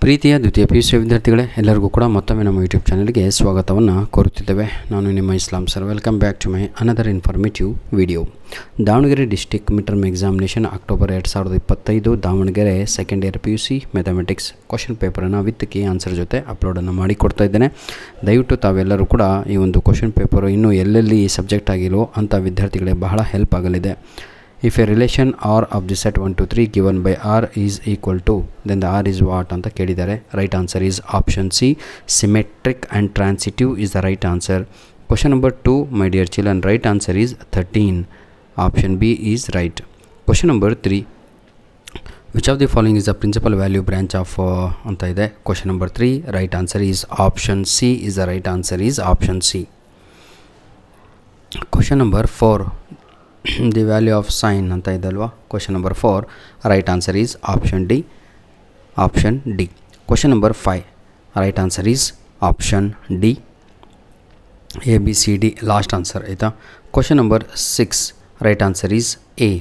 ಪ್ರೀತಿಯ ದ್ವಿತೀಯ PUC ವಿದ್ಯಾರ್ಥಿಗಳೇ, ಎಲ್ಲರಿಗೂ ಕೂಡ ಮತ್ತೊಮ್ಮೆ ನಮ್ಮ ಯೂಟ್ಯೂಬ್ ಚಾನಲ್ಗೆ ಸ್ವಾಗತವನ್ನು ಕೋರುತ್ತಿದ್ದೇವೆ. ನಾನು ನಿಮ್ಮ Islam sir. Welcome back to my another informative video. Davanagere district mid term examination October 2025 Davanagere second year PUC mathematics question ಪೇಪರನ್ನು ವಿತ್ ಕೀ ಆನ್ಸರ್ ಜೊತೆ ಅಪ್ಲೋಡನ್ನು ಮಾಡಿಕೊಡ್ತಾ ಇದ್ದೇನೆ. ದಯವಿಟ್ಟು ತಾವೆಲ್ಲರೂ ಕೂಡ ಈ ಒಂದು ಕ್ವಶನ್ ಪೇಪರು ಇನ್ನೂ ಎಲ್ಲೆಲ್ಲಿ ಸಬ್ಜೆಕ್ಟ್ ಆಗಿಲ್ವೋ ಅಂಥ ವಿದ್ಯಾರ್ಥಿಗಳಿಗೆ ಬಹಳ ಹೆಲ್ಪ್ ಆಗಲಿದೆ. If a relation R of the set 1 to 3 given by R is equal to, then the R is what ಅಂತ ಕೇಳಿದ್ದಾರೆ. Right answer is option C. Symmetric and transitive is the right answer. Question number 2, my dear children, right answer is 13. Option B is right. Question number 3, which of the following is the principal value branch of ಅಂತ ಇದೆ. Question number 3, right answer is option C is the right answer is option C. Question number 4, the value of sine ಅಂತ ಇದಲ್ವಾ. Question number 4, right answer is option D. Question number 5, right answer is option D. A B C D last answer ಆಯಿತಾ. Question number 6, right answer is A.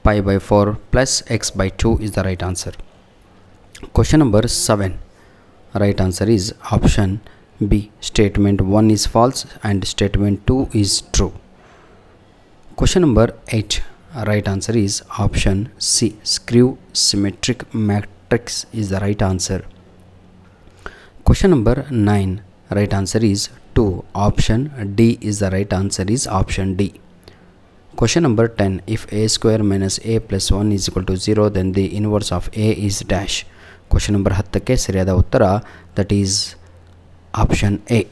pi by 4 plus x by 2 is the right answer. Question number 7, right answer is option B. Statement 1 is false and statement 2 is true. Question number 8, right answer is option C. Skew symmetric matrix is the right answer. Question number 9, right answer is 2. Option D is the right answer is option D. Question number 10, if a square minus a plus 1 is equal to 0, then the inverse of a is dash. Question number 10ಕ್ಕೆ ಸರಿಯಾದ ಉತ್ತರ that is option A.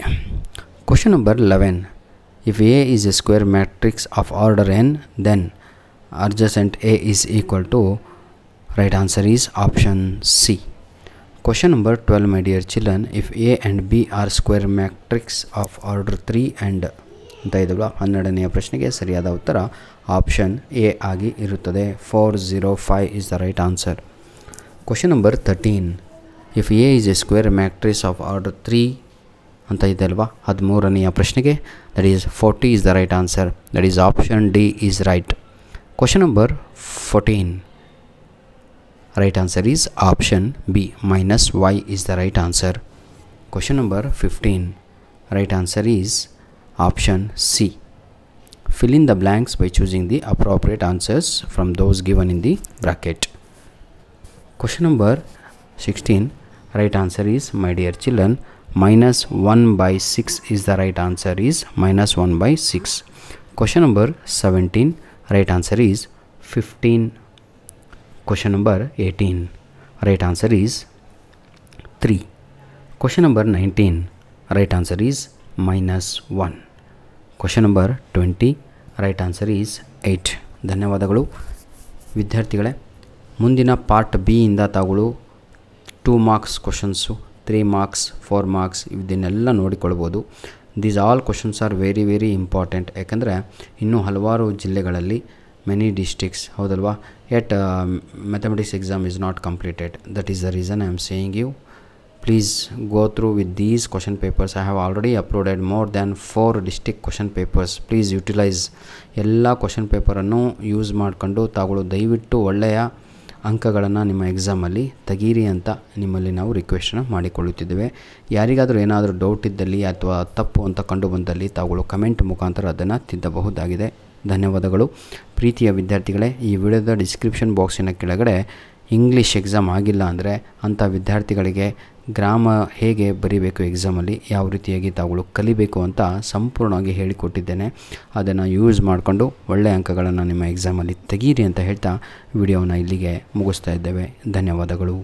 Question number 11, if A is a square matrix of order n, then adjacent A is equal to, right answer is option C. Question number 12, my dear children, if A and B are square matrix of order 3 and ಅಂತ ಇದಲ್ಲ 12ನೇ ಪ್ರಶ್ನೆಗೆ ಸರಿಯಾದ ಉತ್ತರ option A ಆಗಿ ಇರುತ್ತದೆ. 405 is the right answer. Question number 13, if A is a square matrix of order 3 ಅಂತ ಇದೆ ಅಲ್ವಾ 13ನೇ ಪ್ರಶ್ನೆಗೆ that is 40 is the right answer. That is option D is right. Question number 14, right answer is option B. minus y is the right answer. Question number 15, right answer is option C. Fill in the blanks by choosing the appropriate answers from those given in the bracket. Question number 16, right answer is, my dear children, minus 1 by 6 is the right answer is minus 1 by 6. Question number 17, right answer is 15. Question number 18, right answer is 3. Question number 19, right answer is minus 1. Question number 20, right answer is 8. ಧನ್ಯವಾದಗಳು ವಿದ್ಯಾರ್ಥಿಗಳೇ. ಮುಂದಿನ part B ಇಂದ ತಾಗಳು 2 marks questions, 3 marks, 4 marks ಇದನ್ನೆಲ್ಲ ನೋಡಿಕೊಳ್ಬೋದು. These all questions are very very important. ಯಾಕಂದರೆ ಇನ್ನೂ ಹಲವಾರು ಜಿಲ್ಲೆಗಳಲ್ಲಿ ಮೆನಿ ಡಿಸ್ಟ್ರಿಕ್ಸ್ ಹೌದಲ್ವಾ, yet mathematics exam is not completed. That is the reason I am saying you. Please go through with these question papers. I have already uploaded more than 4 district question papers. Please utilize ಎಲ್ಲ question ಪೇಪರನ್ನು use ಮಾಡಿಕೊಂಡು ತಾಗಳು ದಯವಿಟ್ಟು ಒಳ್ಳೆಯ ಅಂಕಗಳನ್ನು ನಿಮ್ಮ ಎಕ್ಸಾಮಲ್ಲಿ ತೆಗೀರಿ ಅಂತ ನಿಮ್ಮಲ್ಲಿ ನಾವು ರಿಕ್ವೆಸ್ಟನ್ನು ಮಾಡಿಕೊಳ್ಳುತ್ತಿದ್ದೇವೆ. ಯಾರಿಗಾದರೂ ಏನಾದರೂ ಡೌಟ್ ಇದ್ದಲ್ಲಿ ಅಥವಾ ತಪ್ಪು ಅಂತ ಕಂಡು ಬಂದಲ್ಲಿ ತಾವುಗಳು ಕಮೆಂಟ್ ಮುಖಾಂತರ ಅದನ್ನು ತಿದ್ದಬಹುದಾಗಿದೆ. ಧನ್ಯವಾದಗಳು ಪ್ರೀತಿಯ ವಿದ್ಯಾರ್ಥಿಗಳೇ. ಈ ವಿಡಿಯೋದ ಡಿಸ್ಕ್ರಿಪ್ಷನ್ ಬಾಕ್ಸಿನ ಕೆಳಗಡೆ ಇಂಗ್ಲೀಷ್ ಎಕ್ಸಾಮ್ ಆಗಿಲ್ಲ ಅಂದರೆ ಅಂಥ ವಿದ್ಯಾರ್ಥಿಗಳಿಗೆ ಗ್ರಾಮ ಹೇಗೆ ಬರೀಬೇಕು ಎಕ್ಸಾಮಲ್ಲಿ, ಯಾವ ರೀತಿಯಾಗಿ ತಾವುಗಳು ಕಲಿಬೇಕು ಅಂತ ಸಂಪೂರ್ಣವಾಗಿ ಹೇಳಿಕೊಟ್ಟಿದ್ದೇನೆ. ಅದನ್ನು ಯೂಸ್ ಮಾಡಿಕೊಂಡು ಒಳ್ಳೆಯ ಅಂಕಗಳನ್ನು ನಿಮ್ಮ ಎಕ್ಸಾಮಲ್ಲಿ ತೆಗೀರಿ ಅಂತ ಹೇಳ್ತಾ ವಿಡಿಯೋನ ಇಲ್ಲಿಗೆ ಮುಗಿಸ್ತಾ ಇದ್ದೇವೆ. ಧನ್ಯವಾದಗಳು.